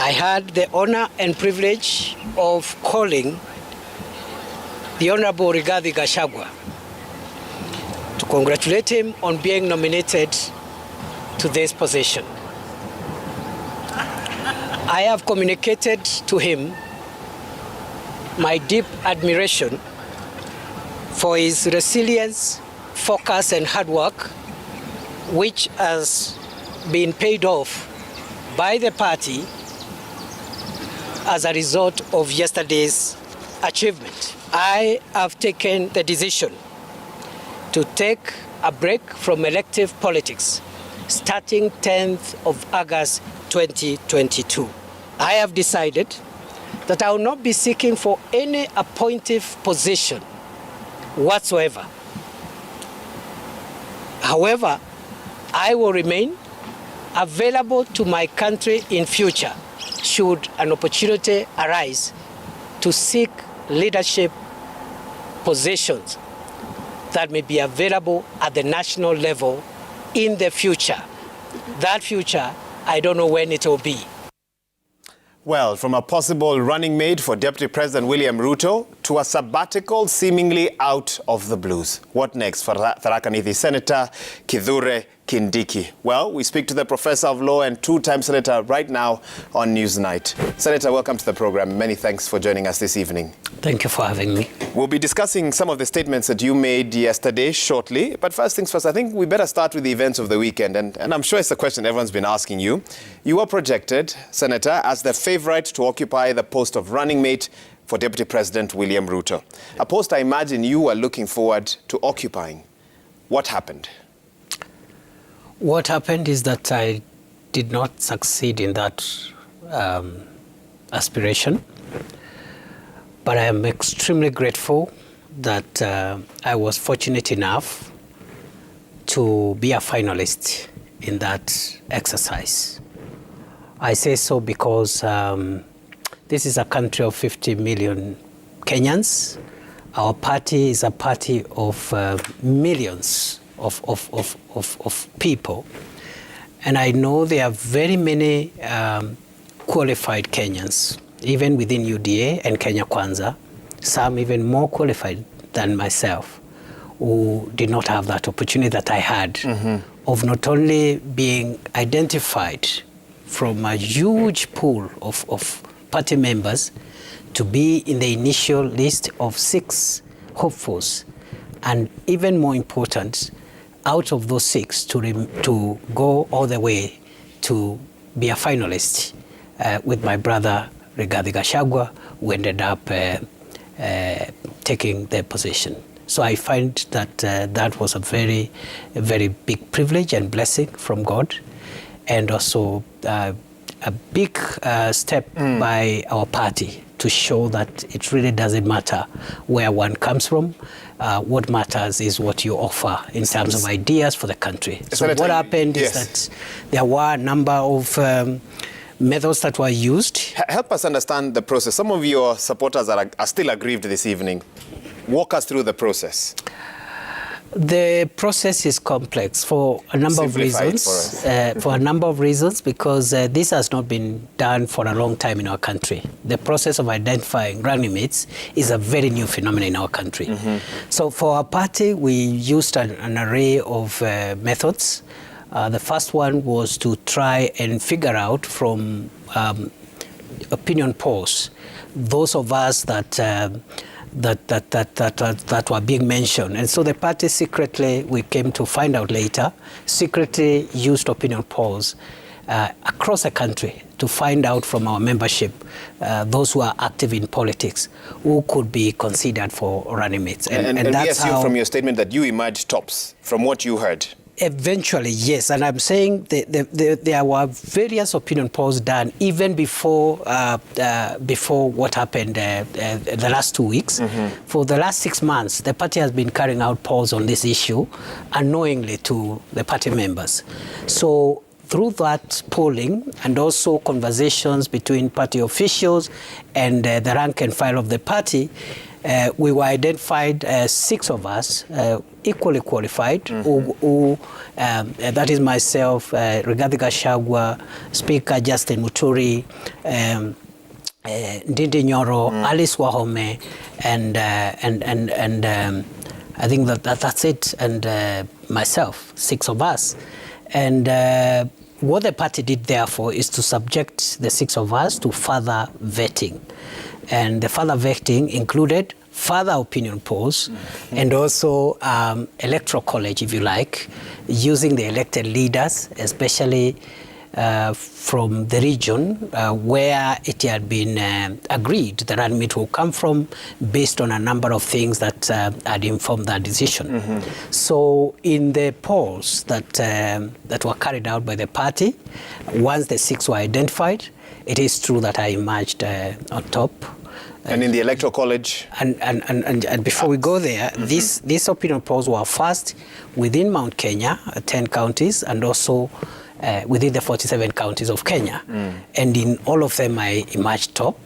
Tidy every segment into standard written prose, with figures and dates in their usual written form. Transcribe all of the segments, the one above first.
I had the honor and privilege of calling the Honorable Rigathi Gachagua to congratulate him on being nominated to this position. I have communicated to him my deep admiration for his resilience, focus, and hard work, which has been paid off by the party as a result of yesterday's achievement. I have taken the decision to take a break from elective politics starting 10th of August 2022. I have decided that I will not be seeking for any appointive position whatsoever. However, I will remain available to my country in future should an opportunity arise to seek leadership positions that may be available at the national level in the future. That future, I don't know when it will be. Well, from a possible running mate for Deputy President William Ruto to a sabbatical seemingly out of the blues. What next for Tharaka Nithi Senator Kithure Kindiki? Well, we speak to the Professor of Law and two-time Senator right now on Newsnight. Senator, welcome to the program. Many thanks for joining us this evening. Thank you for having me. We'll be discussing some of the statements that you made yesterday shortly. But first things first, I think we better start with the events of the weekend. And I'm sure it's a question everyone's been asking you. You were projected, Senator, as the favorite to occupy the post of running mate for Deputy President William Ruto. A post I imagine you were looking forward to occupying. What happened? What happened is that I did not succeed in that aspiration. But I am extremely grateful that I was fortunate enough to be a finalist in that exercise. I say so because this is a country of 50 million Kenyans. Our party is a party of millions of people. And I know there are very many qualified Kenyans, even within UDA and Kenya Kwanza, some even more qualified than myself, who did not have that opportunity that I had of not only being identified from a huge pool of party members to be in the initial list of 6 hopefuls, and even more important, out of those 6 to go all the way to be a finalist with my brother Rigathi Gachagua, who ended up taking the position. So I find that that was a very big privilege and blessing from God, and also a big step by our party to show that it really doesn't matter where one comes from. What matters is what you offer in terms of ideas for the country. So what happened is that there were a number of methods that were used. Help us understand the process. Some of your supporters are still aggrieved this evening. Walk us through the process. The process is complex for a number of reasons. For a number of reasons, because this has not been done for a long time in our country. The process of identifying running mates is a very new phenomenon in our country. So for our party, we used an array of methods. The first one was to try and figure out from opinion polls, those of us that were being mentioned. And so the party secretly, we came to find out later, secretly used opinion polls across the country to find out from our membership, those who are active in politics, who could be considered for running mates. And that's we assume from your statement that you emerged tops, from what you heard. Eventually, yes. And I'm saying there were various opinion polls done even before what happened the last 2 weeks. For the last 6 months, the party has been carrying out polls on this issue unknowingly to the party members. So through that polling and also conversations between party officials and the rank and file of the party, we were identified 6 of us, equally qualified, that is myself, Rigathi Gachagua, Speaker Justin Muturi, Ndindi Nyoro, Alice Wahome, and I think that's it, and myself, 6 of us. And what the party did, therefore, is to subject the 6 of us to further vetting. And the further vetting included further opinion polls and also electoral college, if you like, using the elected leaders, especially from the region where it had been agreed the running mate will come from, based on a number of things that had informed that decision. So in the polls that were carried out by the party, once the 6 were identified, it is true that I emerged on top. And in the electoral college? And before we go there, these opinion polls were first within Mount Kenya, 10 counties, and also within the 47 counties of Kenya. And in all of them, I emerged top.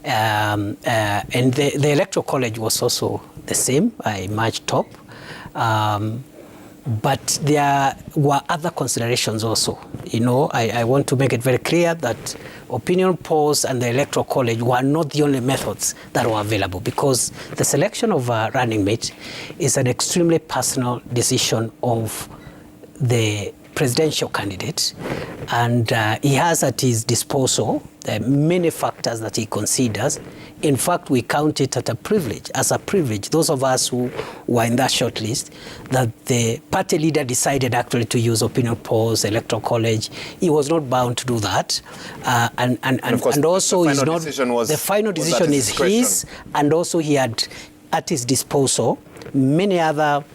And the electoral college was also the same. I emerged top. But there were other considerations also. You know, I want to make it very clear that opinion polls and the electoral college were not the only methods that were available, because the selection of a running mate is an extremely personal decision of the presidential candidate, and he has at his disposal many factors that he considers. In fact, we count it as a privilege, those of us who were in that short list, that the party leader decided actually to use opinion polls, electoral college. He was not bound to do that, and of course, also the final decision is his, and also he had at his disposal many other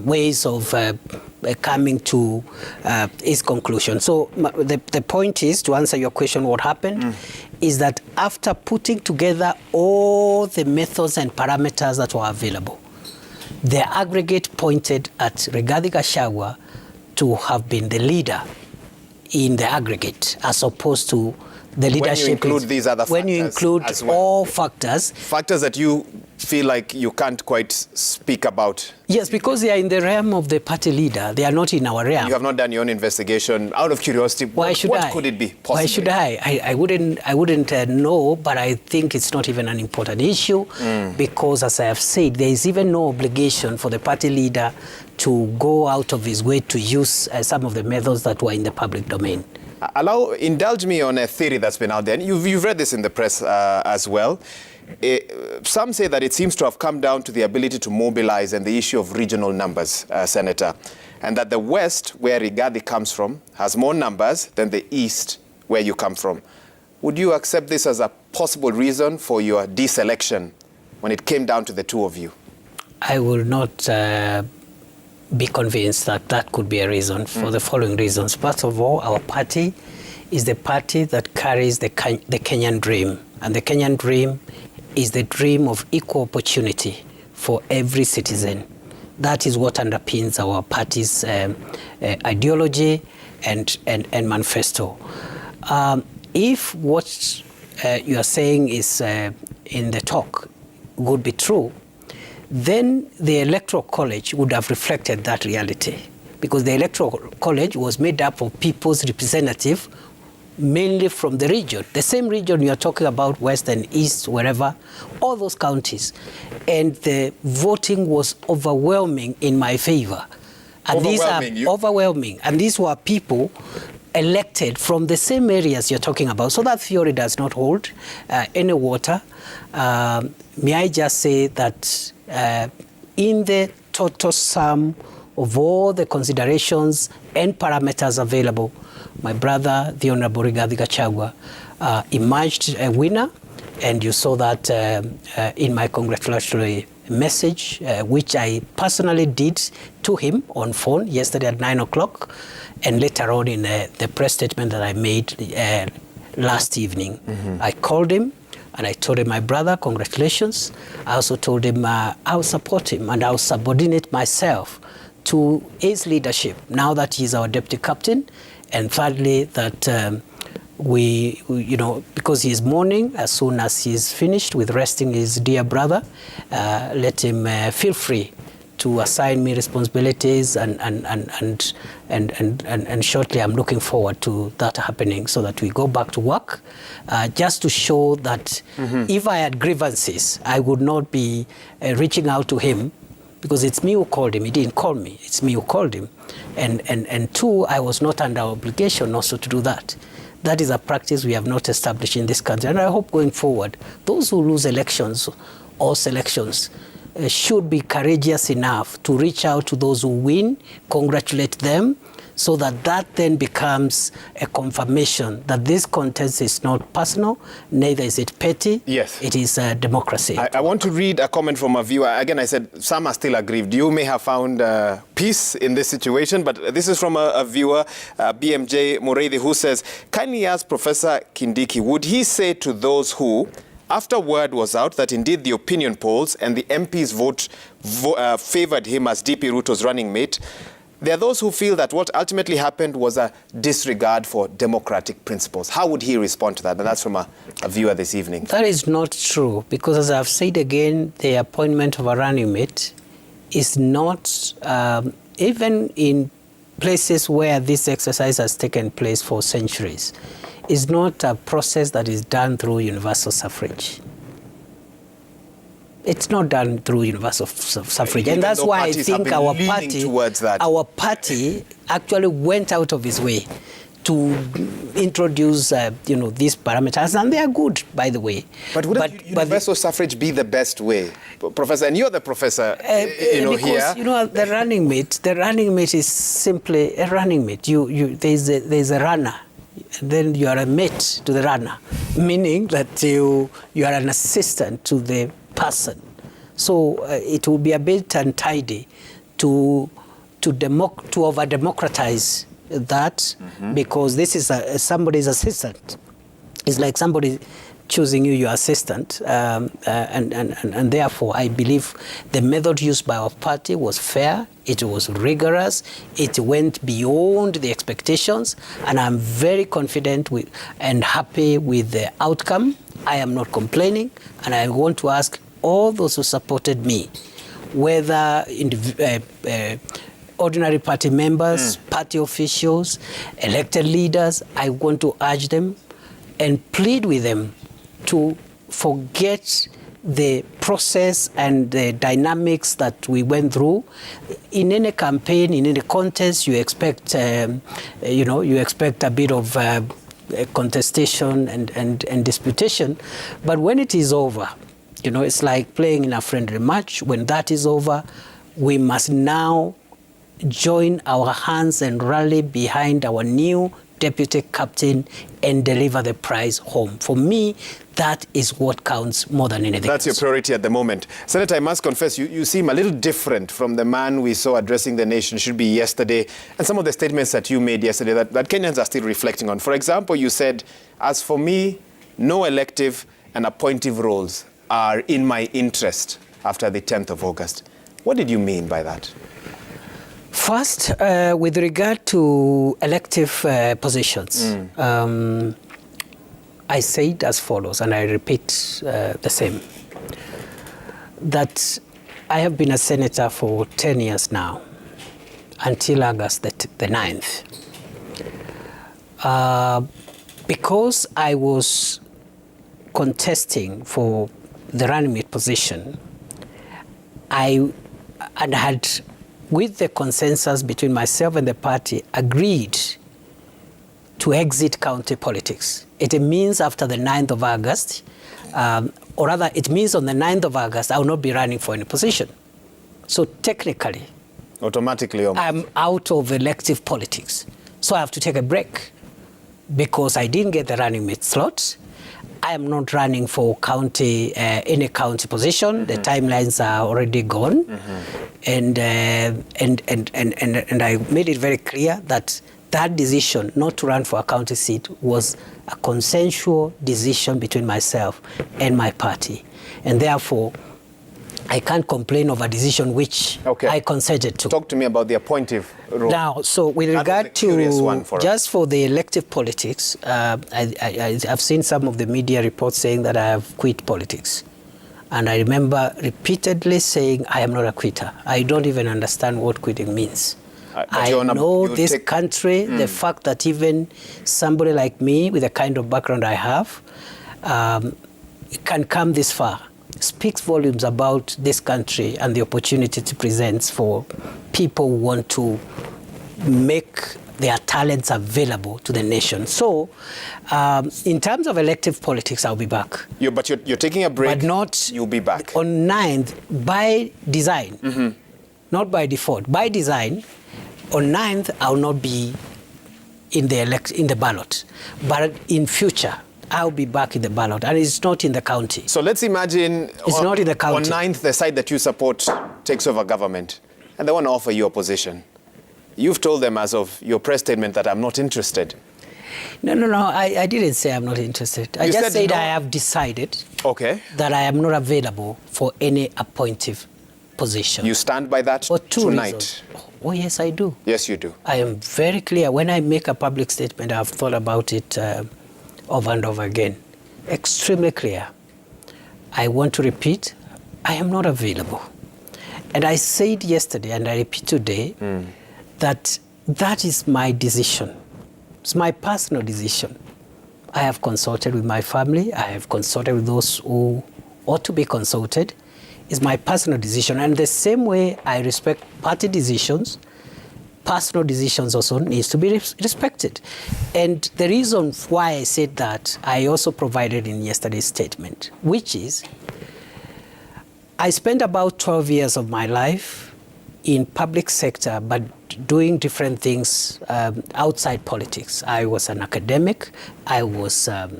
ways of coming to his conclusion. So the point is, to answer your question, what happened is that after putting together all the methods and parameters that were available, the aggregate pointed at Rigathi Gachagua to have been the leader in the aggregate, as opposed to the leadership. When you include these other factors, when you include all factors that you feel like you can't quite speak about. Yes, because they are in the realm of the party leader. They are not in our realm. You have not done your own investigation. Out of curiosity, what could it be possibly? Why should I wouldn't know, but I think it's not even an important issue, because, as I have said, there is even no obligation for the party leader to go out of his way to use some of the methods that were in the public domain. Indulge me on a theory that's been out there. You've read this in the press as well. Some say that it seems to have come down to the ability to mobilize and the issue of regional numbers, Senator, and that the West, where Rigathi comes from, has more numbers than the East, where you come from. Would you accept this as a possible reason for your deselection when it came down to the two of you? I will not be convinced that that could be a reason, for the following reasons. First of all, our party is the party that carries the Kenyan dream, and the Kenyan dream is the dream of equal opportunity for every citizen. That is what underpins our party's ideology and manifesto. If what you are saying is in the talk would be true, then the Electoral College would have reflected that reality, because the Electoral College was made up of people's representative, mainly from the region, the same region you are talking about, West and East, wherever, all those counties. And the voting was overwhelming in my favor. And overwhelming. And these were people elected from the same areas you're talking about. So that theory does not hold any water. May I just say that in the total sum of all the considerations and parameters available, my brother, the Honorable Rigathi Gachagua, emerged a winner, and you saw that in my congratulatory message, which I personally did to him on phone yesterday at 9 o'clock, and later on in the press statement that I made last evening. I called him and I told him, my brother, congratulations. I also told him I will support him and I will subordinate myself to his leadership now that he's our deputy captain. And thirdly, that you know, because he's mourning, as soon as he's finished with resting his dear brother, let him feel free to assign me responsibilities, and shortly I'm looking forward to that happening so that we go back to work, just to show that if I had grievances, I would not be reaching out to him, because it's me who called him. He didn't call me. It's me who called him. And two, I was not under obligation also to do that. That is a practice we have not established in this country. And I hope going forward, those who lose elections or selections should be courageous enough to reach out to those who win, congratulate them, so that that then becomes a confirmation that this contest is not personal, neither is it petty. Yes. It is democracy. I want to read a comment from a viewer. Again, I said some are still aggrieved. You may have found peace in this situation, but this is from a viewer, BMJ Mureithi, who says, kindly ask Professor Kindiki, would he say to those who, after word was out that indeed the opinion polls and the MP's vote favored him as DP Ruto's running mate, there are those who feel that what ultimately happened was a disregard for democratic principles. How would he respond to that? And that's from a viewer this evening. That is not true, because as I've said again, the appointment of a running mate is not, even in places where this exercise has taken place for centuries, is not a process that is done through universal suffrage. It's not done through universal suffrage, and that's why I think our party actually went out of its way to introduce, you know, these parameters, and they are good, by the way. But wouldn't universal suffrage be the best way, Professor? And you're the professor, because, here. You know, the running mate is simply a running mate. There's a runner. Then you are a mate to the runner, meaning that you are an assistant to the person. So it will be a bit untidy to over-democratize that, because this is somebody's assistant. It's like somebody choosing you your assistant, and therefore I believe the method used by our party was fair, it was rigorous, it went beyond the expectations, and I'm very confident and happy with the outcome. I am not complaining, and I want to ask all those who supported me, whether ordinary party members, party officials, elected leaders, I want to urge them and plead with them to forget the process and the dynamics that we went through. In any campaign, in any contest, you expect, you expect a bit of contestation and disputation. But when it is over, you know, it's like playing in a friendly match. When that is over, we must now join our hands and rally behind our new deputy captain and deliver the prize home. For me, that is what counts more than anything That's else. Your priority at the moment. Senator, I must confess, you seem a little different from the man we saw addressing the nation, should be yesterday, and some of the statements that you made yesterday that Kenyans are still reflecting on. For example, you said, as for me, no elective and appointive roles are in my interest after the 10th of August. What did you mean by that? First, with regard to elective positions, I said as follows, and I repeat the same, that I have been a senator for 10 years now, until August the 9th. Because I was contesting for the running mate position, I had, with the consensus between myself and the party, agreed to exit county politics. It means after the 9th of August, or rather it means on the 9th of August, I will not be running for any position. So technically, automatically, I'm out of elective politics. So I have to take a break because I didn't get the running mate slot. I am not running for county, any county position. The timelines are already gone. And I made it very clear that that decision not to run for a county seat was a consensual decision between myself and my party. And therefore, I can't complain of a decision which I consented to. Talk to me about the appointive role. Now, so with regard to, just for the elective politics, I've seen some of the media reports saying that I have quit politics. And I remember repeatedly saying, I am not a quitter. I don't even understand what quitting means. I know this country, the fact that even somebody like me, with the kind of background I have, can come this far, speaks volumes about this country and the opportunity it presents for people who want to make their talents available to the nation. So, in terms of elective politics, I'll be back. But you're taking a break, but not you'll be back. On 9th, by design, not by default, by design, on 9th, I'll not be in the ballot. But in future, I'll be back in the ballot, and it's not in the county. So let's imagine it's not in the county. On 9th, the side that you support takes over government, and they want to offer you a position. You've told them as of your press statement that I'm not interested. No. I didn't say I'm not interested. I just said no. I have decided that I am not available for any appointive position. You stand by that tonight? Reasons. Oh, yes, I do. Yes, you do. I am very clear. When I make a public statement, I've thought about it over and over again. Extremely clear. I want to repeat, I am not available. And I said yesterday, and I repeat today, that is my decision. It's my personal decision. I have consulted with my family. I have consulted with those who ought to be consulted. It's my personal decision. And the same way I respect party decisions, personal decisions also needs to be respected. And the reason why I said that, I also provided in yesterday's statement, which is I spent about 12 years of my life in public sector, but doing different things outside politics. I was an academic. I was a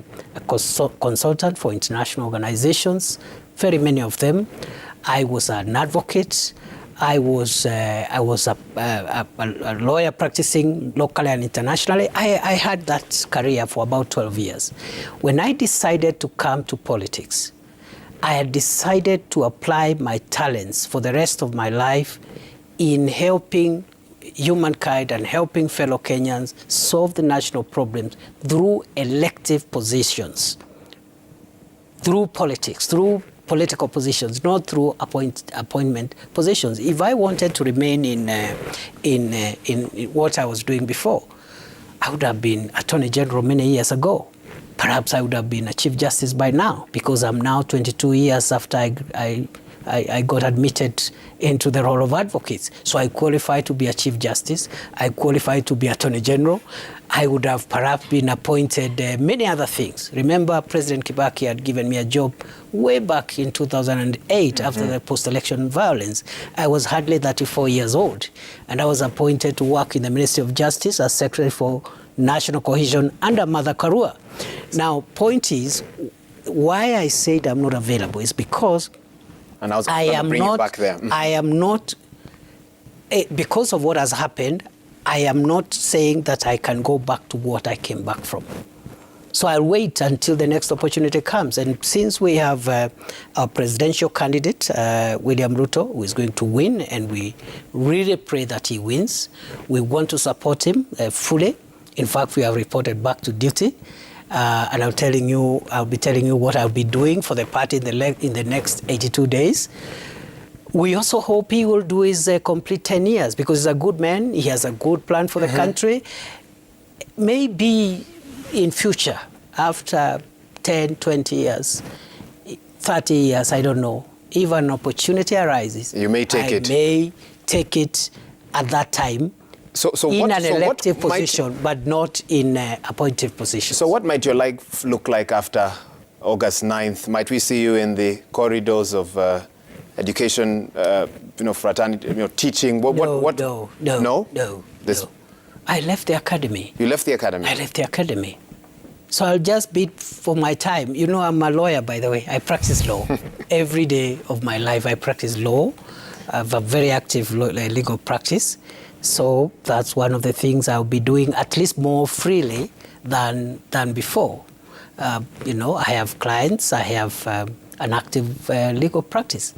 consultant for international organizations, very many of them. I was an advocate. I was a lawyer practicing locally and internationally. I had that career for about 12 years. When I decided to come to politics, I had decided to apply my talents for the rest of my life in helping humankind and helping fellow Kenyans solve the national problems through elective positions, through politics, through political positions, not through appointment positions. If I wanted to remain in what I was doing before, I would have been Attorney General many years ago. Perhaps I would have been a Chief Justice by now, because I'm now 22 years after I got admitted into the role of advocate. So I qualify to be a Chief Justice. I qualify to be Attorney General. I would have perhaps been appointed many other things. Remember, President Kibaki had given me a job way back in 2008 after the post-election violence. I was hardly 34 years old, and I was appointed to work in the Ministry of Justice as Secretary for National Cohesion under Mother Karua. Now, point is, why I said I'm not available is because and I am not, back there. I am not, because of what has happened, I am not saying that I can go back to what I came back from. So I'll wait until the next opportunity comes. And since we have our presidential candidate, William Ruto, who is going to win, and we really pray that he wins, we want to support him fully. In fact, we have reported back to duty. And I'll be telling you what I'll be doing for the party in the next 82 days. We also hope he will do his complete 10 years, because he's a good man. He has a good plan for the country. Maybe in future, after 10, 20 years, 30 years, I don't know, if an opportunity arises, you may take it. I may take it at that time. So in an elective position, but not in appointive position. So what might your life look like after August 9th? Might we see you in the corridors of education, fraternity, teaching? No. I left the academy. You left the academy? I left the academy. So I'll just bid for my time. You know, I'm a lawyer, by the way. I practice law. Every day of my life, I practice law. I have a very active legal practice. So that's one of the things I'll be doing, at least more freely than before. I have clients. I have an active legal practice.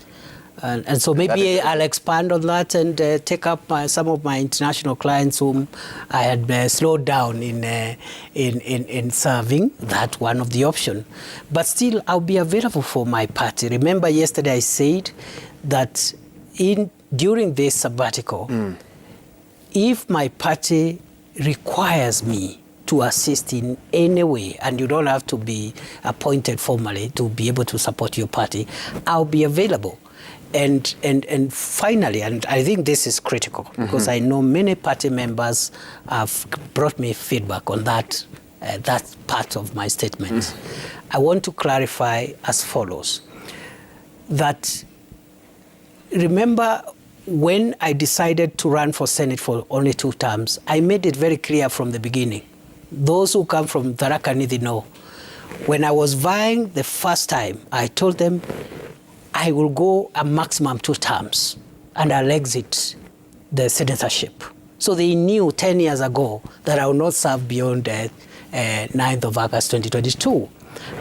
And so maybe I'll expand on that and take up some of my international clients whom I had slowed down in serving. That one of the option. But still, I'll be available for my party. Remember yesterday I said that during this sabbatical, if my party requires me to assist in any way, and you don't have to be appointed formally to be able to support your party, I'll be available. And finally, and I think this is critical, because I know many party members have brought me feedback on that part of my statement. I want to clarify as follows, that remember when I decided to run for Senate for only 2 terms, I made it very clear from the beginning. Those who come from Tharaka Nithi know. When I was vying the first time, I told them I will go a maximum 2 terms and I'll exit the senatorship. So they knew 10 years ago that I will not serve beyond 9th of August 2022.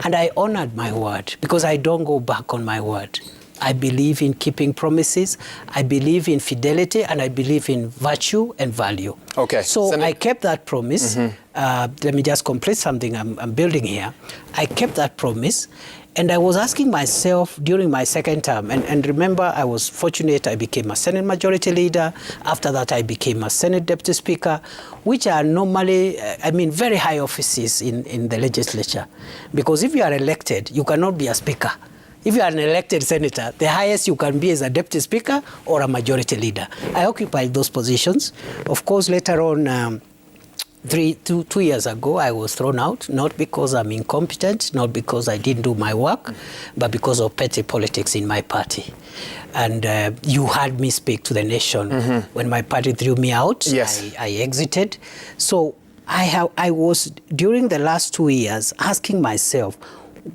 And I honored my word, because I don't go back on my word. I believe in keeping promises, I believe in fidelity, and I believe in virtue and value. Okay. So I kept that promise. Let me just complete something I'm building here. I kept that promise, and I was asking myself during my second term, and remember, I was fortunate, I became a Senate Majority Leader. After that, I became a Senate Deputy Speaker, which are normally, very high offices in the legislature. Because if you are elected, you cannot be a Speaker. If you are an elected senator, the highest you can be is a deputy speaker or a majority leader. I occupied those positions. Of course, later on, 2 years ago, I was thrown out, not because I'm incompetent, not because I didn't do my work, but because of petty politics in my party. And you heard me speak to the nation. When my party threw me out, yes. I exited. So I was, during the last 2 years, asking myself,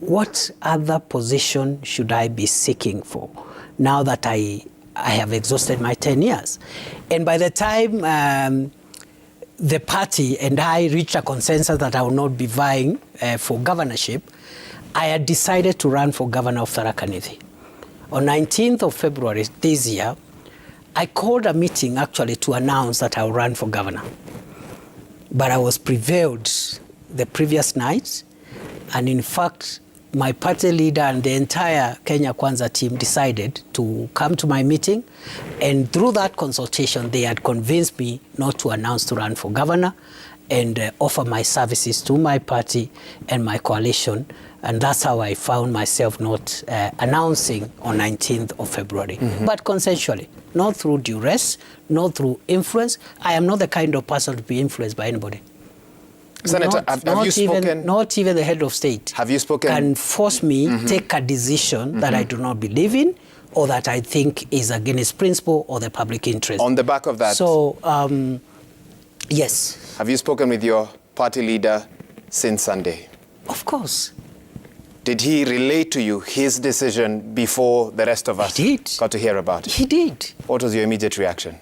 what other position should I be seeking for now that I have exhausted my 10 years? And by the time the party and I reached a consensus that I will not be vying for governorship, I had decided to run for governor of Tharaka Nithi. On 19th of February this year, I called a meeting actually to announce that I will run for governor. But I was prevailed the previous night. And in fact, my party leader and the entire Kenya Kwanza team decided to come to my meeting. And through that consultation, they had convinced me not to announce to run for governor and offer my services to my party and my coalition. And that's how I found myself not announcing on 19th of February. But consensually, not through duress, not through influence. I am not the kind of person to be influenced by anybody. Senator, have you spoken? Not even the head of state. Have you spoken? Can force me take a decision that I do not believe in, or that I think is against principle or the public interest. On the back of that. So, yes. Have you spoken with your party leader since Sunday? Of course. Did he relay to you his decision before the rest of us got to hear about it? He did. What was your immediate reaction?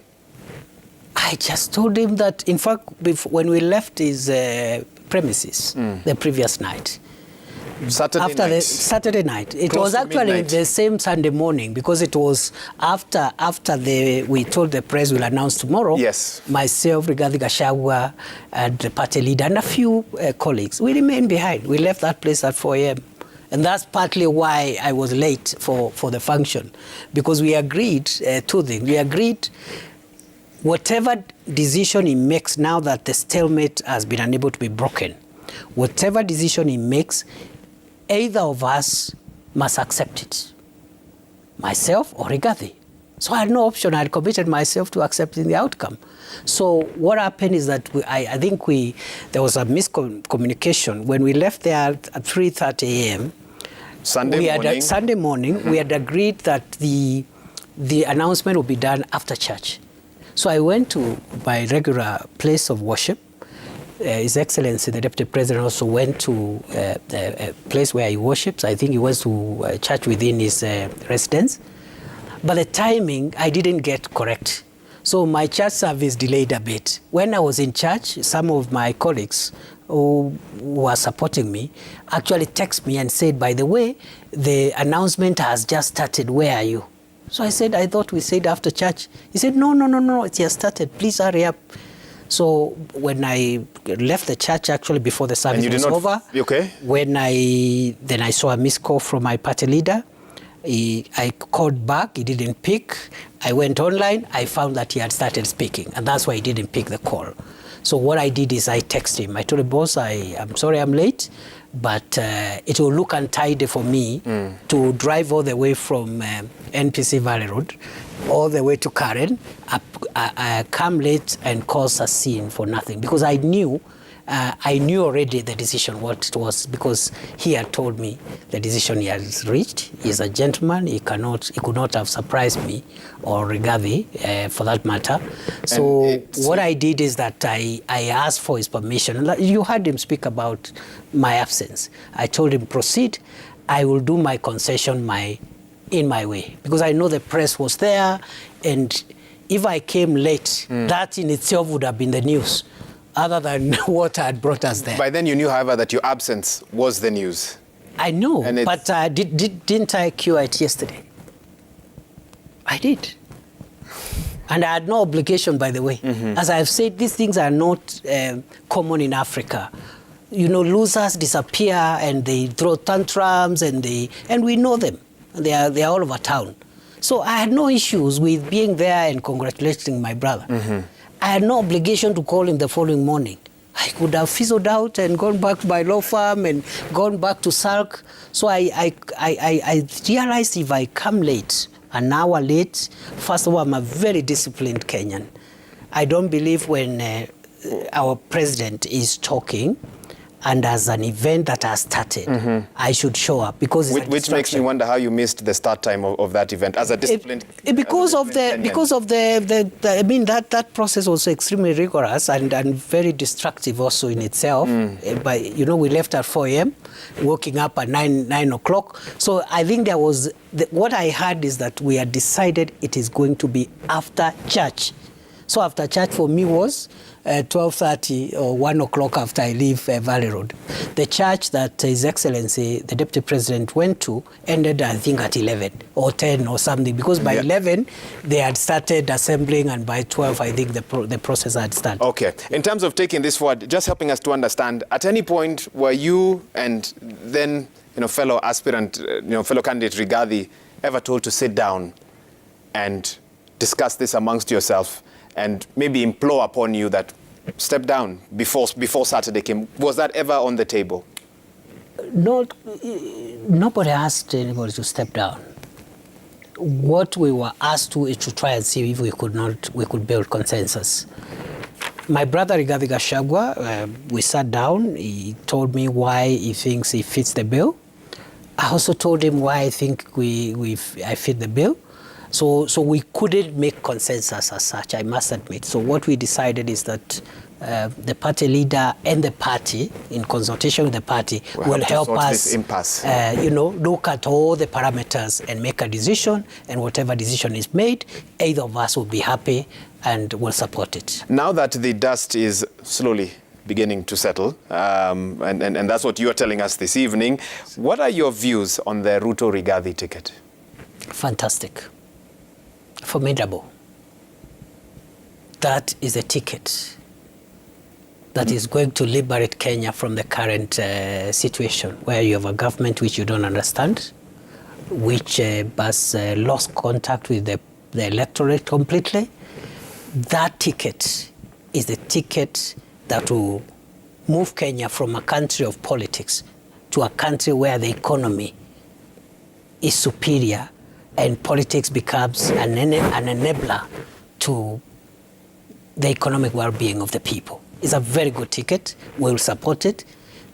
I just told him that, in fact, when we left his premises the previous night, Saturday night. It was actually the same Sunday morning, because it was after we told the press we'll announce tomorrow. Yes. Myself, Rigathi Gachagua, and the party leader, and a few colleagues, we remained behind. We left that place at 4 a.m. And that's partly why I was late for the function, because we agreed 2 things. We agreed whatever decision he makes now that the stalemate has been unable to be broken, whatever decision he makes, either of us must accept it, myself or Rigathi. So I had no option. I had committed myself to accepting the outcome. So what happened is that I think there was a miscommunication. When we left there at 3:30 a.m., Sunday morning, we had agreed that the announcement would be done after church. So I went to my regular place of worship. His Excellency, the Deputy President, also went to a place where he worships. I think he went to a church within his residence. But the timing, I didn't get correct. So my church service delayed a bit. When I was in church, some of my colleagues who were supporting me actually texted me and said, by the way, the announcement has just started. Where are you? So I said, I thought we said after church. He said, no, it has started. Please hurry up. So when I left the church, actually before the service was over, okay. Then I saw a missed call from my party leader. I called back, he didn't pick. I went online, I found that he had started speaking, and that's why he didn't pick the call. So what I did is I texted him. I told him, boss, I'm sorry I'm late, but it will look untidy for me to drive all the way from NPC Valley Road all the way to Karen, I come late and cause a scene for nothing, because I knew already the decision, what it was, because he had told me the decision he has reached. He's a gentleman. He could not have surprised me, or Rigathi, for that matter. So what I did is that I asked for his permission. You heard him speak about my absence. I told him, proceed. I will do my concession in my way, because I know the press was there, and if I came late, that in itself would have been the news, other than what had brought us there. By then you knew, however, that your absence was the news. I know, but didn't I cure it yesterday? I did. And I had no obligation, by the way. As I've said, these things are not common in Africa. You know, losers disappear and they throw tantrums, and we know them. They are all over town. So I had no issues with being there and congratulating my brother. I had no obligation to call him the following morning. I could have fizzled out and gone back to my law firm and gone back to Salk. So I realized if I come late, an hour late, first of all, I'm a very disciplined Kenyan. I don't believe when our president is talking, and as an event that has started, I should show up, because it's which makes me wonder how you missed the start time of that event as a disciplined. Because of the I mean that process was extremely rigorous and very destructive also in itself. But we left at 4 a.m., waking up at 9 o'clock. So I think there was what I heard is that we had decided it is going to be after church. So after church for me was 12:30 or 1 o'clock after I leave Valley Road. The church that His Excellency, the Deputy President, went to ended, I think, at 11 or 10 or something, because by 11 they had started assembling, and by 12 I think the process had started. Okay. In terms of taking this forward, just helping us to understand, at any point were you and then fellow aspirant, fellow candidate Rigathi ever told to sit down and discuss this amongst yourself, and maybe implore upon you that step down before Saturday came? Was that ever on the table? Nobody asked anybody to step down. What we were asked to is to try and see if we could build consensus. My brother Rigathi Gachagua, we sat down. He told me why he thinks he fits the bill. I also told him why I think I fit the bill. So we couldn't make consensus as such, I must admit. So what we decided is that the party leader and the party, in consultation with the party, will help us look at all the parameters and make a decision, and whatever decision is made, either of us will be happy and will support it. Now that the dust is slowly beginning to settle, and that's what you are telling us this evening, what are your views on the Ruto-Rigathi ticket? Fantastic. Formidable. That is a ticket that is going to liberate Kenya from the current situation, where you have a government which you don't understand, which has lost contact with the electorate completely. That ticket is the ticket that will move Kenya from a country of politics to a country where the economy is superior, and politics becomes an enabler to the economic well-being of the people. It's a very good ticket. We'll support it.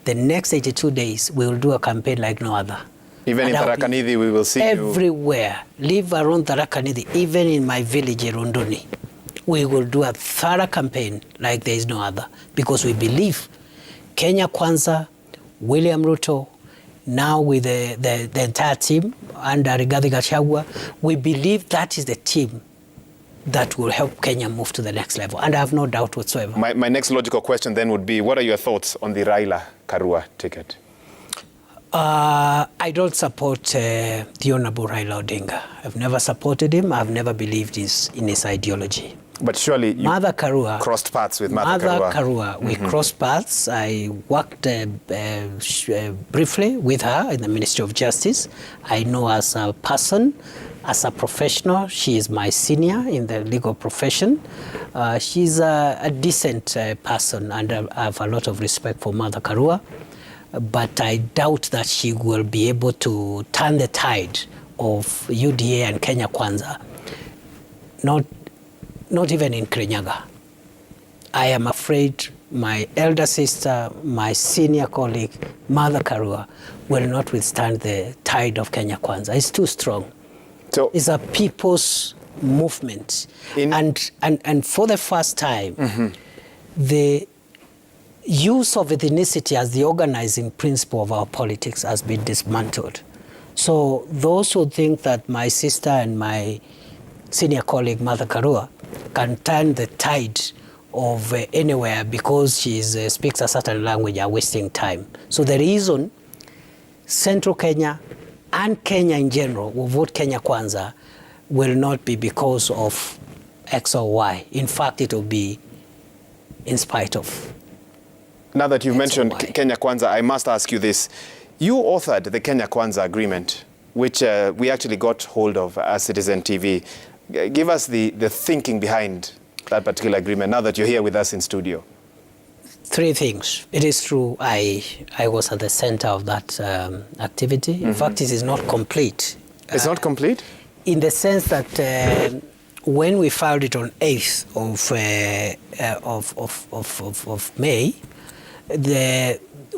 The next 82 days, we will do a campaign like no other. Even in Tharaka Nithi, we will see everywhere. Live around Tharaka Nithi, even in my village, Irunduni. We will do a thorough campaign like there is no other, because we believe Kenya Kwanza, William Ruto, now with the entire team under Rigathi Gachagua, we believe that is the team that will help Kenya move to the next level. And I have no doubt whatsoever. My next logical question then would be, what are your thoughts on the Raila Karua ticket? I don't support the Honorable Raila Odinga. I've never supported him. I've never believed in his ideology. But surely you Mother Karua, crossed paths with Mother Karua. We crossed paths. I worked briefly with her in the Ministry of Justice. I know her as a person, as a professional. She is my senior in the legal profession. She's a decent person, and I have a lot of respect for Mother Karua. But I doubt that she will be able to turn the tide of UDA and Kenya Kwanza. Not even in Kirinyaga. I am afraid my elder sister, my senior colleague, Mother Karua, will not withstand the tide of Kenya Kwanza. It's too strong. So it's a people's movement. And for the first time, the use of ethnicity as the organizing principle of our politics has been dismantled. So those who think that my sister and my senior colleague, Mother Karua, can turn the tide of anywhere because she speaks a certain language are wasting time. So the reason Central Kenya and Kenya in general will vote Kenya Kwanza will not be because of X or Y. In fact, it will be in spite of. Now that you've mentioned Kenya Kwanza, I must ask you this. You authored the Kenya Kwanza agreement, which we actually got hold of as Citizen TV. Give us the thinking behind that particular agreement now that you're here with us in studio. Three things. It is true, I was at the center of that activity. In fact, it is not complete. It's not complete? In the sense that when we filed it on 8th of May,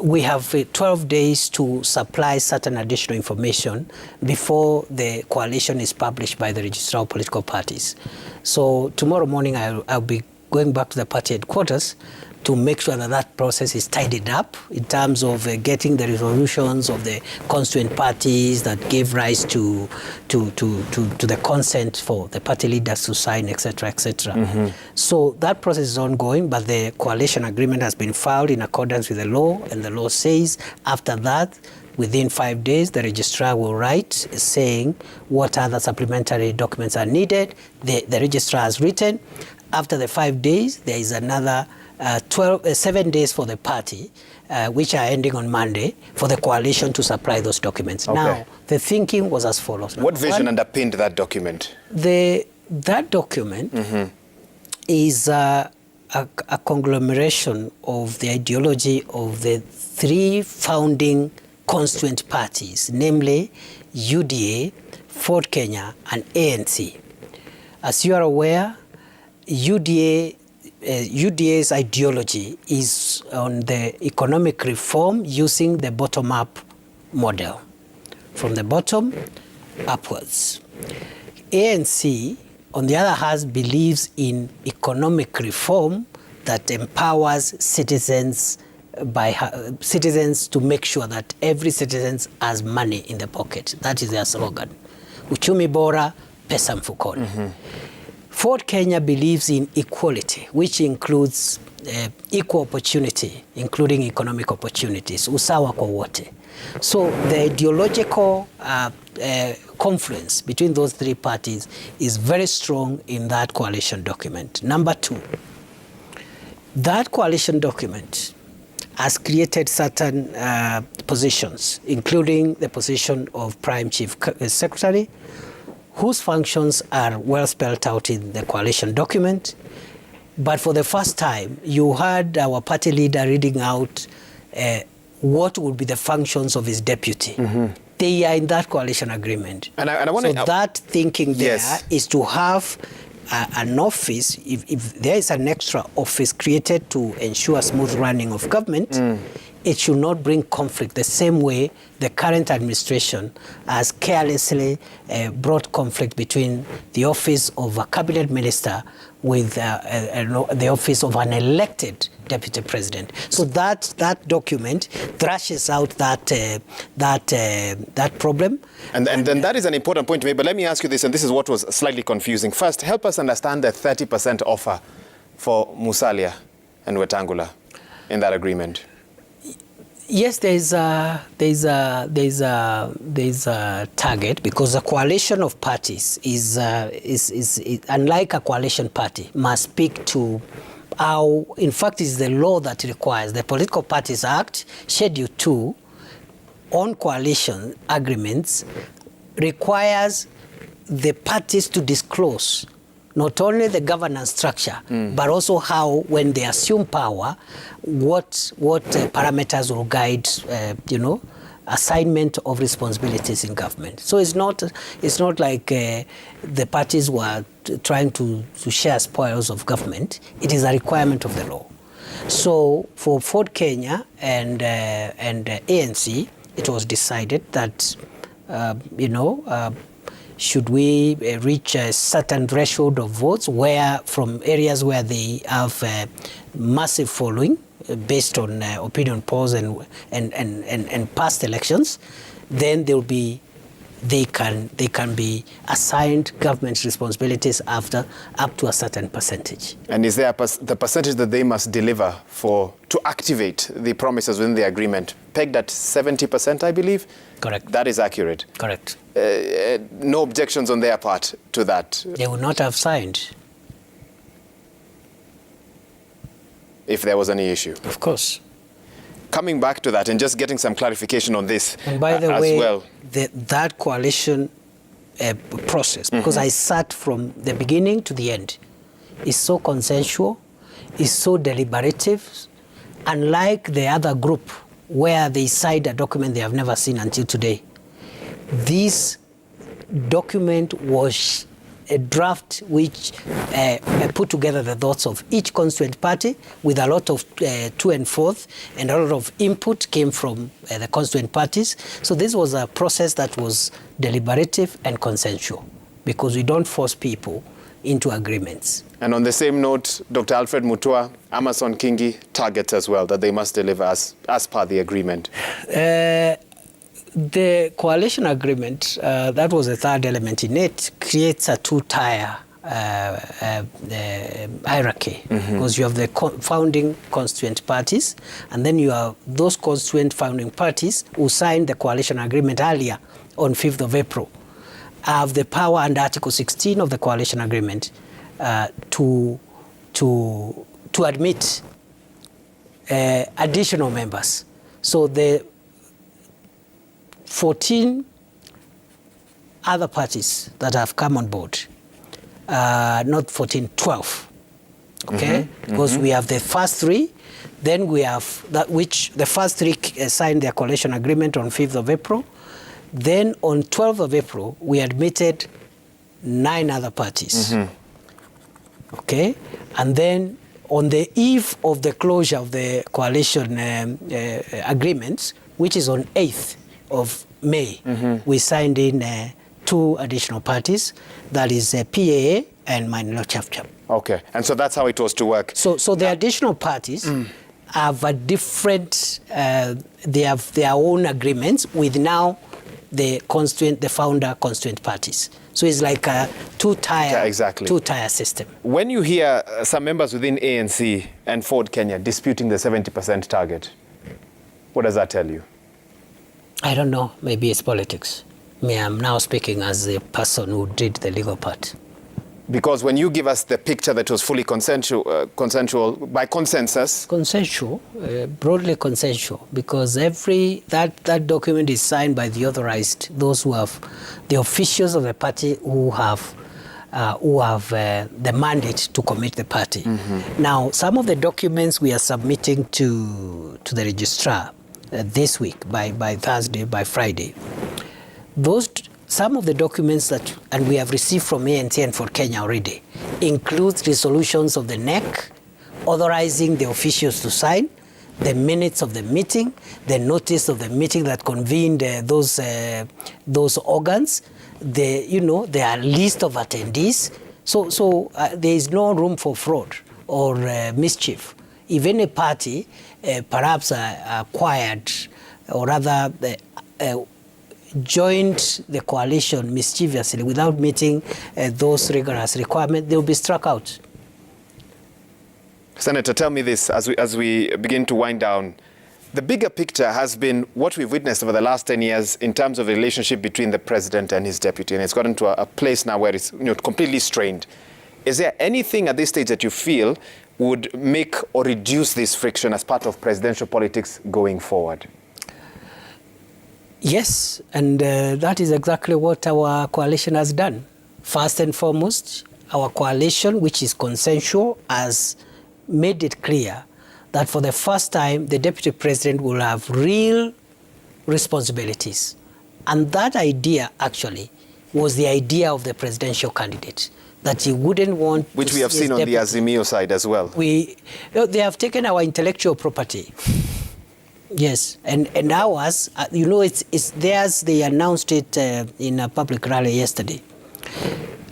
we have 12 days to supply certain additional information before the coalition is published by the registrar of political parties. So tomorrow morning I'll be going back to the party headquarters to make sure that that process is tidied up in terms of getting the resolutions of the constituent parties that gave rise to the consent for the party leaders to sign, etc., etc. So that process is ongoing, but the coalition agreement has been filed in accordance with the law, and the law says after that, within 5 days, the registrar will write saying what other supplementary documents are needed. The registrar has written. After the 5 days, there is another 7 days for the party, which are ending on Monday, for the coalition to supply those documents. Okay. Now, the thinking was as follows. What vision underpinned that document? That document is a conglomeration of the ideology of the three founding constituent parties, namely UDA, Ford Kenya, and ANC. As you are aware, UDA's ideology is on the economic reform using the bottom-up model, from the bottom upwards. ANC, on the other hand, believes in economic reform that empowers citizens to make sure that every citizen has money in the pocket. That is their slogan. Uchumi bora, pesa mfukoni. Ford Kenya believes in equality, which includes equal opportunity, including economic opportunities, usawa kwa wote. So the ideological confluence between those three parties is very strong in that coalition document. Number two, that coalition document has created certain positions, including the position of Prime Chief Secretary, whose functions are well spelled out in the coalition document. But for the first time, you heard our party leader reading out what would be the functions of his deputy. They are in that coalition agreement. And I want that thinking there is to have an office, if there is an extra office created to ensure smooth running of government, it should not bring conflict the same way the current administration has carelessly brought conflict between the office of a cabinet minister with the office of an elected deputy president. So that document thrashes out that problem. And that is an important point to make, but let me ask you this, and this is what was slightly confusing. First, help us understand the 30% offer for Musalia and Wetangula in that agreement. Yes, there's a target, because a coalition of parties is unlike a coalition party, must speak to how, in fact, is the law that requires the Political Parties Act, Schedule 2, on coalition agreements, requires the parties to disclose not only the governance structure, but also how, when they assume power, what parameters will guide, assignment of responsibilities in government. So it's not like the parties were trying to share spoils of government. It is a requirement of the law. So for Ford Kenya and ANC, it was decided that should we reach a certain threshold of votes, where from areas where they have massive following based on opinion polls and past elections, then they can be assigned government responsibilities after up to a certain percentage. And is there the percentage that they must deliver to activate the promises within the agreement pegged at 70%, I believe? Correct. That is accurate. Correct. No objections on their part to that? They would not have signed. If there was any issue? Of course. Coming back to that and just getting some clarification on this, and by the way, well. that coalition process, because I sat from the beginning to the end, is so consensual, is so deliberative, unlike the other group where they cite a document they have never seen until today. This document was a draft which put together the thoughts of each constituent party, with a lot of to and forth, and a lot of input came from the constituent parties. So this was a process that was deliberative and consensual, because we don't force people into agreements. And on the same note, Dr. Alfred Mutua, Amason Kingi targets as well that they must deliver as per the agreement. The coalition agreement, that was the third element in it, creates a two-tier hierarchy, because you have the founding constituent parties, and then you have those constituent founding parties who signed the coalition agreement earlier on 5th of April, have the power under Article 16 of the coalition agreement to admit additional members. So the 14 other parties that have come on board, not 14, 12, okay? Because we have the first three, then we have that which the first three signed their coalition agreement on 5th of April. Then on 12th of April, we admitted 9 other parties, okay? And then on the eve of the closure of the coalition agreements, which is on 8th of May, we signed in 2 additional parties, that is PAA and Manilo Chap. Okay, and so that's how it was to work. So the additional parties have a different, they have their own agreements with now the founder constituent parties. So it's like a two-tier system. When you hear some members within ANC and Ford Kenya disputing the 70% target, what does that tell you? I don't know. Maybe it's politics. I'm now speaking as a person who did the legal part. Because when you give us the picture that was fully consensual by consensus. Consensual, broadly consensual, because that document is signed by the authorized, those who have, the officials of the party who have the mandate to commit the party. Now, some of the documents we are submitting to the registrar this week, by Thursday, by Friday, some of the documents and we have received from ANC and for Kenya already, includes resolutions of the NEC authorizing the officials to sign, the minutes of the meeting, the notice of the meeting that convened those organs, their list of attendees. So there is no room for fraud or mischief. Even a party perhaps acquired, or rather joined the coalition mischievously without meeting those rigorous requirements, they will be struck out. Senator, tell me this as we begin to wind down. the bigger picture has been what we've witnessed over the last 10 years in terms of the relationship between the president and his deputy. And it's gotten to a place now where it's completely strained. Is there anything at this stage that you feel would make or reduce this friction as part of presidential politics going forward? Yes, and that is exactly what our coalition has done. First and foremost, our coalition, which is consensual, has made it clear that for the first time, the deputy president will have real responsibilities. And that idea, actually, was the idea of the presidential candidate, that he wouldn't want which we have seen on the Azimio side as well. They have taken our intellectual property. Yes, and ours, it's theirs. They announced it in a public rally yesterday.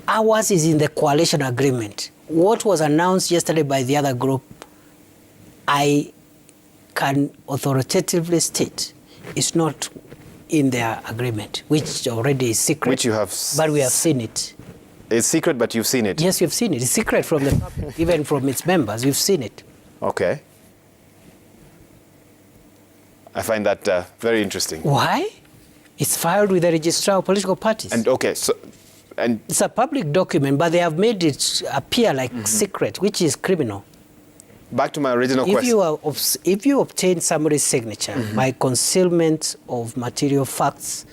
Ours is in the coalition agreement. What was announced yesterday by the other group, I can authoritatively state, is not in their agreement, which already is secret. Which you have, but we have seen it. It's secret, but you've seen it. Yes, you've seen it. It's secret from the public, even from its members. You've seen it. Okay. I find that very interesting. Why? It's filed with the registrar of political parties. And okay, so it's a public document, but they have made it appear like secret, which is criminal. Back to my original question. If you obtain somebody's signature by concealment of material facts,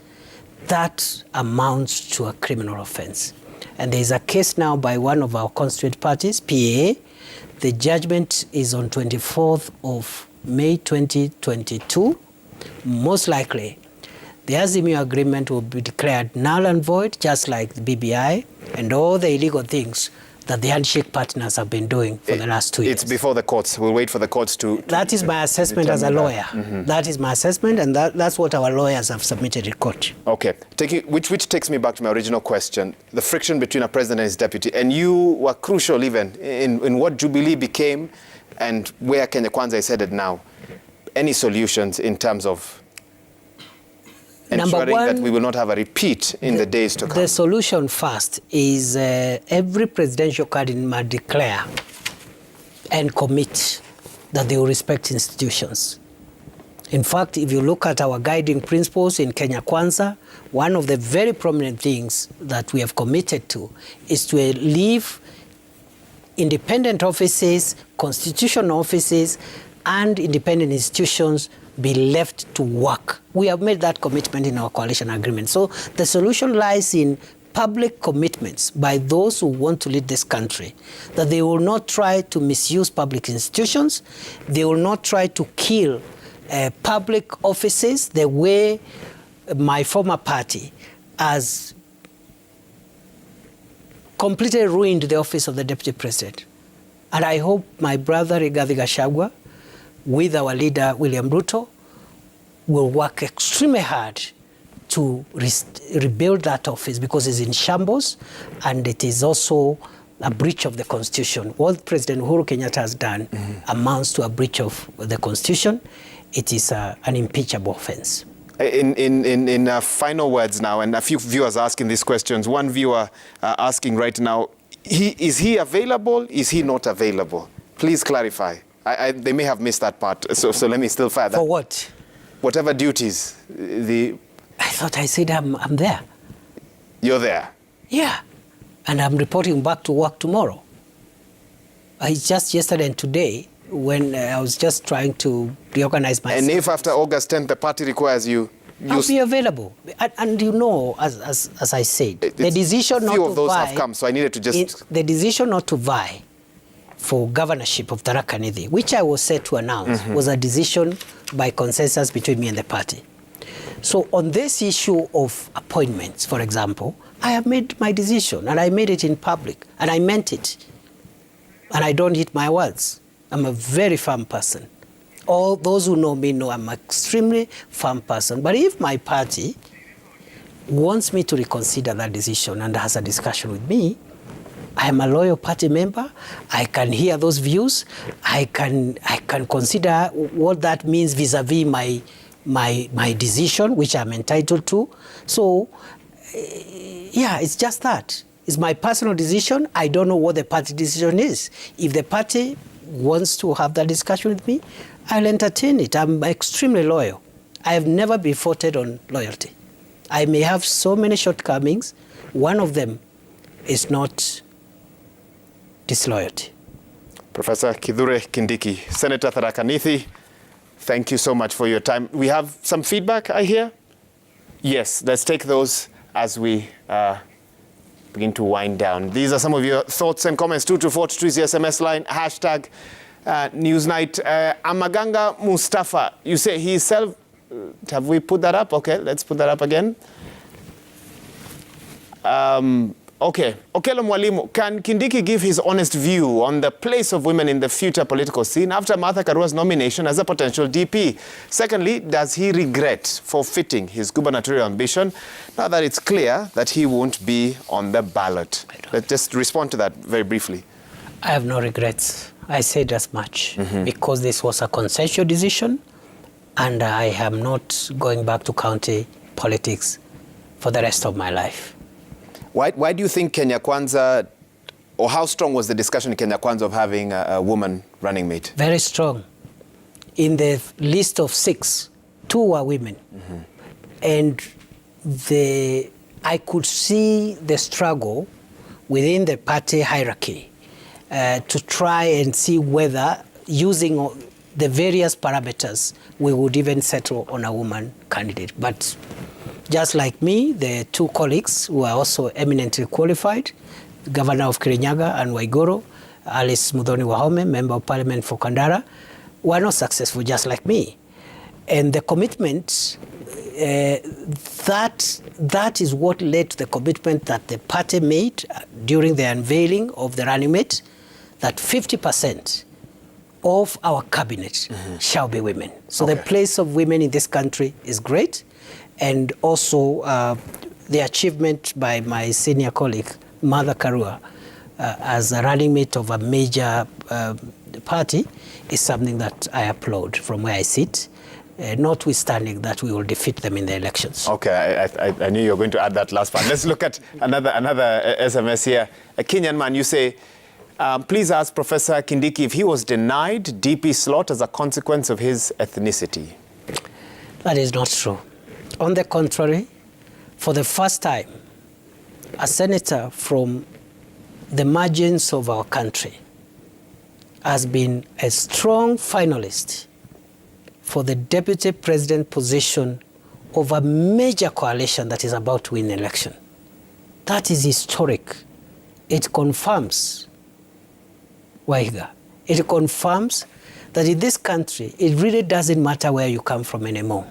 that amounts to a criminal offense. And there is a case now by one of our constituent parties, PA. The judgment is on 24th of May 2022. Most likely, the Azimio agreement will be declared null and void, just like the BBI and all the illegal things that the handshake partners have been doing for the last 2 years. It's before the courts. We'll wait for the courts to that is my assessment as a lawyer. That is my assessment, and that's what our lawyers have submitted in court. Okay. Which takes me back to my original question, the friction between a president and his deputy. And you were crucial even in what Jubilee became and where Kenya Kwanza is headed now. Any solutions in terms of ensuring that we will not have a repeat in the days to come? The solution first is every presidential candidate must declare and commit that they will respect institutions. In fact, if you look at our guiding principles in Kenya Kwanza, one of the very prominent things that we have committed to is to leave independent offices, constitutional offices, and independent institutions be left to work. We have made that commitment in our coalition agreement. So the solution lies in public commitments by those who want to lead this country, that they will not try to misuse public institutions, they will not try to kill public offices the way my former party has completely ruined the office of the deputy president. And I hope my brother Rigathi Gachagua, with our leader William Ruto, will work extremely hard to rebuild that office, because it's in shambles and it is also a breach of the Constitution. What President Uhuru Kenyatta has done amounts to a breach of the Constitution. It is an impeachable offense. In final words now, and a few viewers asking these questions. One viewer asking right now, is he available? Is he not available? Please clarify. They may have missed that part, so let me still fire that. For what? Whatever duties. I thought I said I'm there. You're there? Yeah, and I'm reporting back to work tomorrow. It's just yesterday and today when I was just trying to reorganize myself. And if after August 10th the party requires you, I'll be available. And you know, as I said, the decision not to vie... Few of those have come, so I needed to just... The decision not to vie for governorship of Tharaka Nithi, which I was set to announce, was a decision by consensus between me and the party. So on this issue of appointments, for example, I have made my decision, and I made it in public, and I meant it. And I don't eat my words. I'm a very firm person. All those who know me know I'm an extremely firm person. But if my party wants me to reconsider that decision and has a discussion with me, I am a loyal party member. I can hear those views. I can consider what that means vis-a-vis my decision, which I'm entitled to. So, yeah, it's just that. It's my personal decision. I don't know what the party decision is. If the party wants to have that discussion with me, I'll entertain it. I'm extremely loyal. I have never been faulted on loyalty. I may have so many shortcomings. One of them is not disloyalty. Professor Kithure Kindiki, Senator Tharaka Nithi, thank you so much for your time. We have some feedback, I hear? Yes, let's take those as we begin to wind down. These are some of your thoughts and comments. 22422 is the SMS line, hashtag Newsnight. Amaganga Mustafa, you say he is have we put that up? Okay, let's put that up again. Okay, Okelo Mwalimu, can Kindiki give his honest view on the place of women in the future political scene after Martha Karua's nomination as a potential DP? Secondly, does he regret forfeiting his gubernatorial ambition now that it's clear that he won't be on the ballot? Let's just respond to that very briefly. I have no regrets. I said as much because this was a consensual decision and I am not going back to county politics for the rest of my life. Why do you think Kenya Kwanza, or how strong was the discussion in Kenya Kwanza of having a woman running mate? Very strong. In the list of 6, 2 were women. And I could see the struggle within the party hierarchy to try and see whether using the various parameters we would even settle on a woman candidate. But just like me, the 2 colleagues who are also eminently qualified, the Governor of Kirinyaga and Waiguru, Alice Muthoni Wahome, Member of Parliament for Kandara, were not successful just like me. And the commitment, that is what led to the commitment that the party made during the unveiling of the running mate, that 50% of our cabinet shall be women. So the place of women in this country is great. And also the achievement by my senior colleague, Martha Karua, as a running mate of a major party is something that I applaud from where I sit, notwithstanding that we will defeat them in the elections. Okay, I knew you were going to add that last part. Let's look at another SMS here. A Kenyan man, you say, please ask Professor Kindiki if he was denied DP slot as a consequence of his ethnicity. That is not true. On the contrary, for the first time, a senator from the margins of our country has been a strong finalist for the deputy president position of a major coalition that is about to win the election. That is historic. It confirms, Waiga, it confirms that in this country, it really doesn't matter where you come from anymore.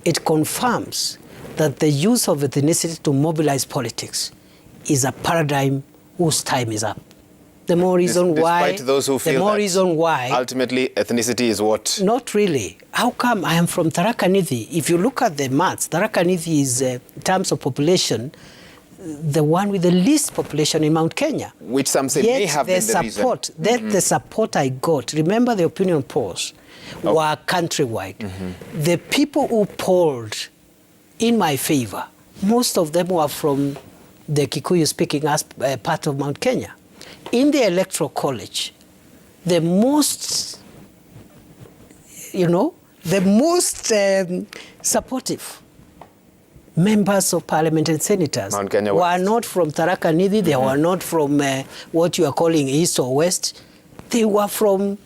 It confirms that the use of ethnicity to mobilize politics is a paradigm whose time is up. The more reason why... Despite those who feel that ultimately ethnicity is what... Not really. How come I am from Tharaka Nithi? If you look at the maths, Tharaka Nithi is, in terms of population, the one with the least population in Mount Kenya. Which some say may have been the reason. The support I got, remember the opinion polls, were countrywide. The people who polled in my favor, most of them were from the Kikuyu-speaking part of Mount Kenya. In the Electoral College, the most, supportive members of parliament and senators were not from Tharaka Nithi, they were not from what you are calling East or West, they were from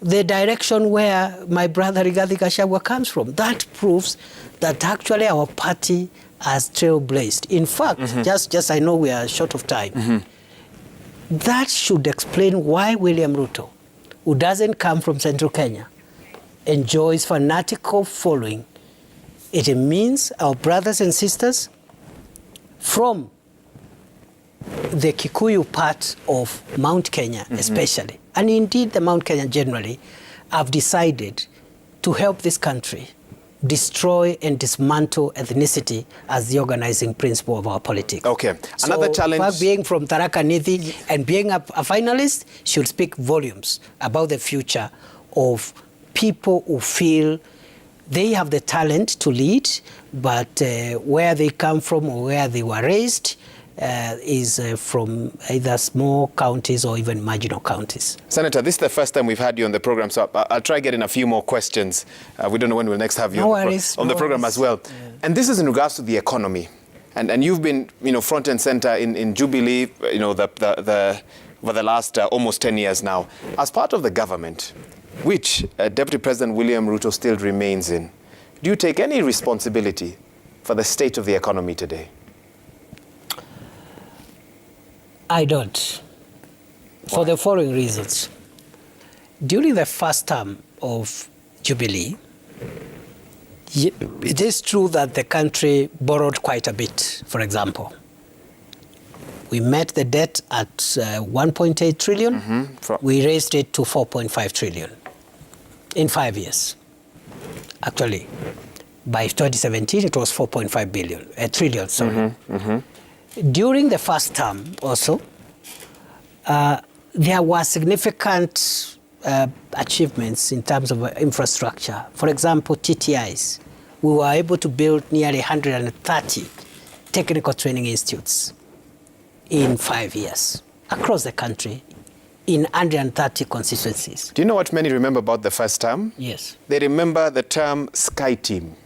the direction where my brother Rigathi Gachagua comes from. That proves that actually our party has trailblazed. In fact, just I know we are short of time, that should explain why William Ruto, who doesn't come from Central Kenya, enjoys fanatical following. It means our brothers and sisters from the Kikuyu part of Mount Kenya especially, and indeed the Mount Kenya generally, have decided to help this country destroy and dismantle ethnicity as the organizing principle of our politics. Okay, another challenge. Being from Tharaka Nithi and being a finalist should speak volumes about the future of people who feel they have the talent to lead, but where they come from or where they were raised, is from either small counties or even marginal counties. Senator, this is the first time we've had you on the program, so I'll try getting a few more questions. We don't know when we'll next have you on the program as well. Yeah. And this is in regards to the economy. And you've been, front and center in Jubilee, for the last almost 10 years now. As part of the government, which Deputy President William Ruto still remains in, do you take any responsibility for the state of the economy today? I don't. For the following reasons. During the first term of Jubilee, it is true that the country borrowed quite a bit, for example. We met the debt at 1.8 trillion. Mm-hmm. We raised it to 4.5 trillion in 5 years. Actually, by 2017, it was 4.5 trillion, sorry. Mm-hmm. Mm-hmm. During the first term also, there were significant achievements in terms of infrastructure. For example, TTIs. We were able to build nearly 130 technical training institutes in 5 years across the country in 130 constituencies. Do you know what many remember about the first term? Yes. They remember the term Sky Team,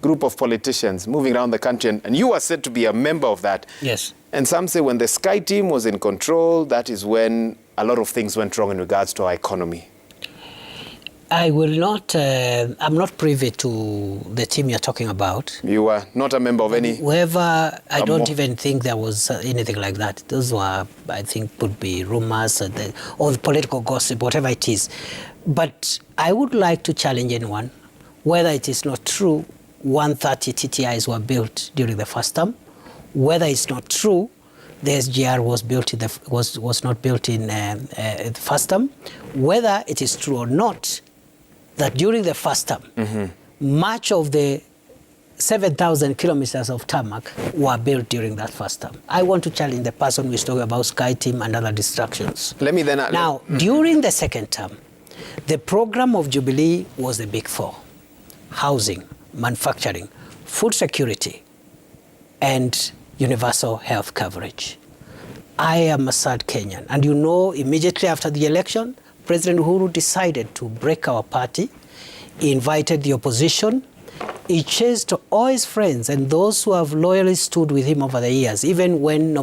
group of politicians moving around the country, and you are said to be a member of that. Yes. And some say when the Sky Team was in control, that is when a lot of things went wrong in regards to our economy. I will not, I'm not privy to the team you're talking about. You were not a member of any? Whoever, I don't even think there was anything like that. Those were, I think, would be rumors or the political gossip, whatever it is. But I would like to challenge anyone, whether it is not true 130 TTIs were built during the first term, whether it's not true the SGR was built in was not built in the first term, whether it is true or not that during the first term, mm-hmm. much of the 7,000 kilometers of tarmac were built during that first term. I want to challenge the person who is talking about Sky Team and other distractions. Let me then... Now, during the second term, the program of Jubilee was the big four: housing, manufacturing, food security, and universal health coverage. I am a sad Kenyan. And immediately after the election, President Uhuru decided to break our party. He invited the opposition. He chased all his friends and those who have loyally stood with him over the years, even when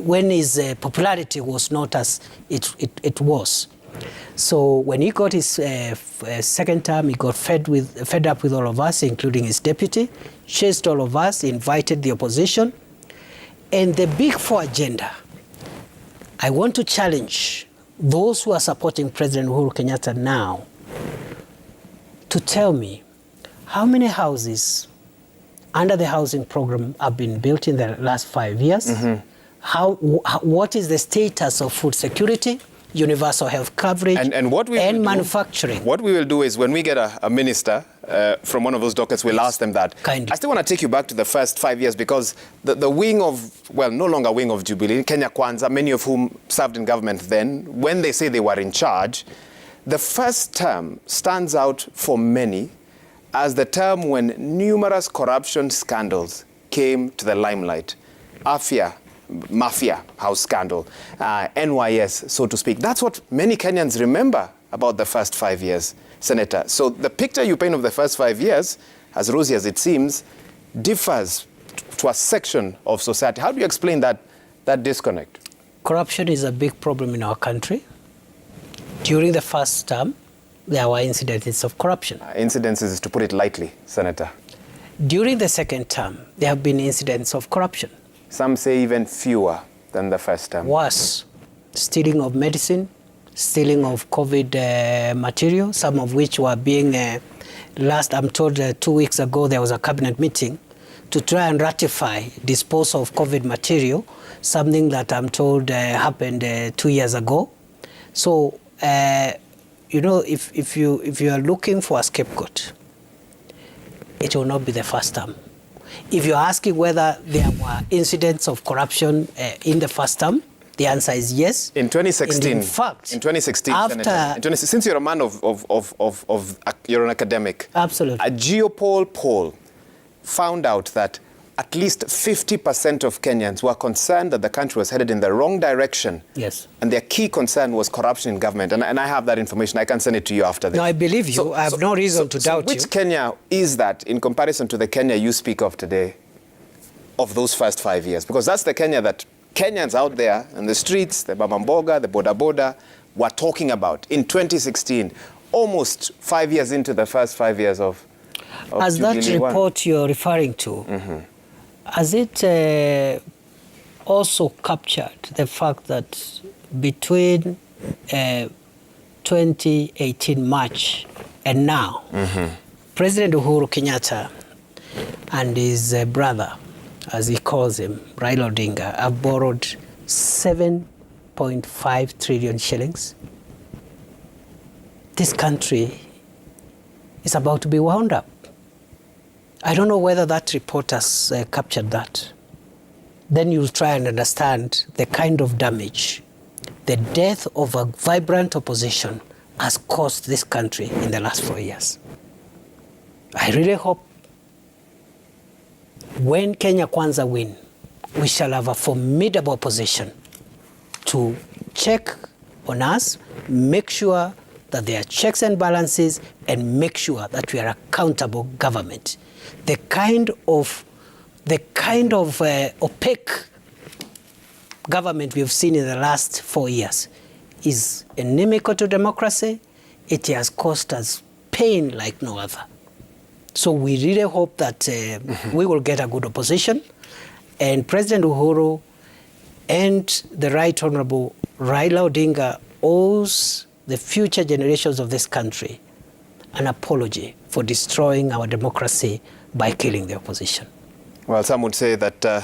when his popularity was not as it was. So when he got his second term, he got fed up with all of us, including his deputy, chased all of us, invited the opposition. And the big four agenda, I want to challenge those who are supporting President Uhuru Kenyatta now to tell me how many houses under the housing program have been built in the last 5 years, mm-hmm. What is the status of food security, universal health coverage, and manufacturing. What we will do is when we get a minister from one of those dockets, we'll ask them that. Kindly. I still want to take you back to the first 5 years because the wing of, well, no longer wing of Jubilee, Kenya Kwanza, many of whom served in government then, when they say they were in charge, the first term stands out for many as the term when numerous corruption scandals came to the limelight. Mafia house scandal, NYS, so to speak. That's what many Kenyans remember about the first 5 years, Senator. So the picture you paint of the first 5 years, as rosy as it seems, differs to a section of society. How do you explain that disconnect? Corruption is a big problem in our country. During the first term, there were incidences of corruption. Incidences is to put it lightly, Senator. During the second term, there have been incidents of corruption. Some say even fewer than the first term. Worse, stealing of medicine, stealing of COVID material, some of which were being, I'm told 2 weeks ago there was a cabinet meeting to try and ratify disposal of COVID material, something that I'm told happened 2 years ago. So, if you are looking for a scapegoat, it will not be the first term. If you're asking whether there were incidents of corruption in the first term, the answer is yes. In 2016, and in fact, in 2016, Senator, since you're a man you're an academic. Absolutely. A Geopol poll found out that at least 50% of Kenyans were concerned that the country was headed in the wrong direction. Yes. And their key concern was corruption in government. And I have that information. I can send it to you after this. No, I believe you. I have no reason to doubt you. Which Kenya is that in comparison to the Kenya you speak of today, of those first 5 years? Because that's the Kenya that Kenyans out there in the streets, the Bamamboga, the Boda Boda, were talking about in 2016, almost 5 years into the first 5 years of As that Jubilee report you're referring to, has it also captured the fact that between 2018 March and now, President Uhuru Kenyatta and his brother, as he calls him, Raila Odinga, have borrowed 7.5 trillion shillings? This country is about to be wound up. I don't know whether that report has captured that. Then you'll try and understand the kind of damage the death of a vibrant opposition has caused this country in the last 4 years. I really hope when Kenya Kwanza win, we shall have a formidable opposition to check on us, make sure that there are checks and balances, and make sure that we are accountable government. The kind of opaque government we have seen in the last 4 years is inimical to democracy. It has caused us pain like no other. So we really hope that we will get a good opposition, and President Uhuru and the Right Honorable Raila Odinga owes the future generations of this country an apology for destroying our democracy by killing the opposition. Well, some would say that the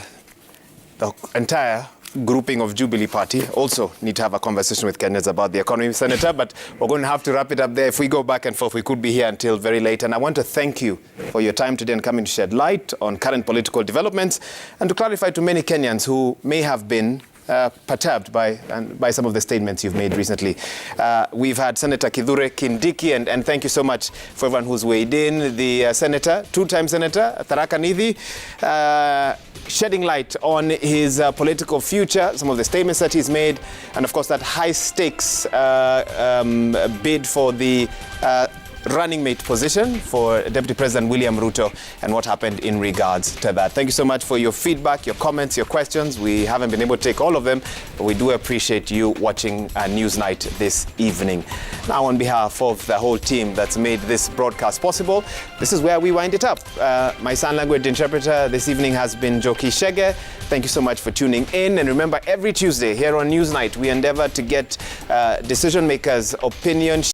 entire grouping of Jubilee Party also need to have a conversation with Kenyans about the economy, Senator, but we're going to have to wrap it up there. If we go back and forth, we could be here until very late. And I want to thank you for your time today and coming to shed light on current political developments and to clarify to many Kenyans who may have been perturbed by some of the statements you've made recently. We've had Senator Kithure Kindiki, and thank you so much for everyone who's weighed in. The Senator, two-time Senator, Tharaka Nithi, shedding light on his political future, some of the statements that he's made, and of course that high-stakes bid for the running mate position for Deputy President William Ruto and what happened in regards to that. Thank you so much for your feedback, your comments, your questions. We haven't been able to take all of them, but we do appreciate you watching Newsnight this evening. Now, on behalf of the whole team that's made this broadcast possible, this is where we wind it up. My sign language interpreter this evening has been Joki Shege. Thank you so much for tuning in. And remember, every Tuesday here on Newsnight, we endeavor to get decision makers' opinions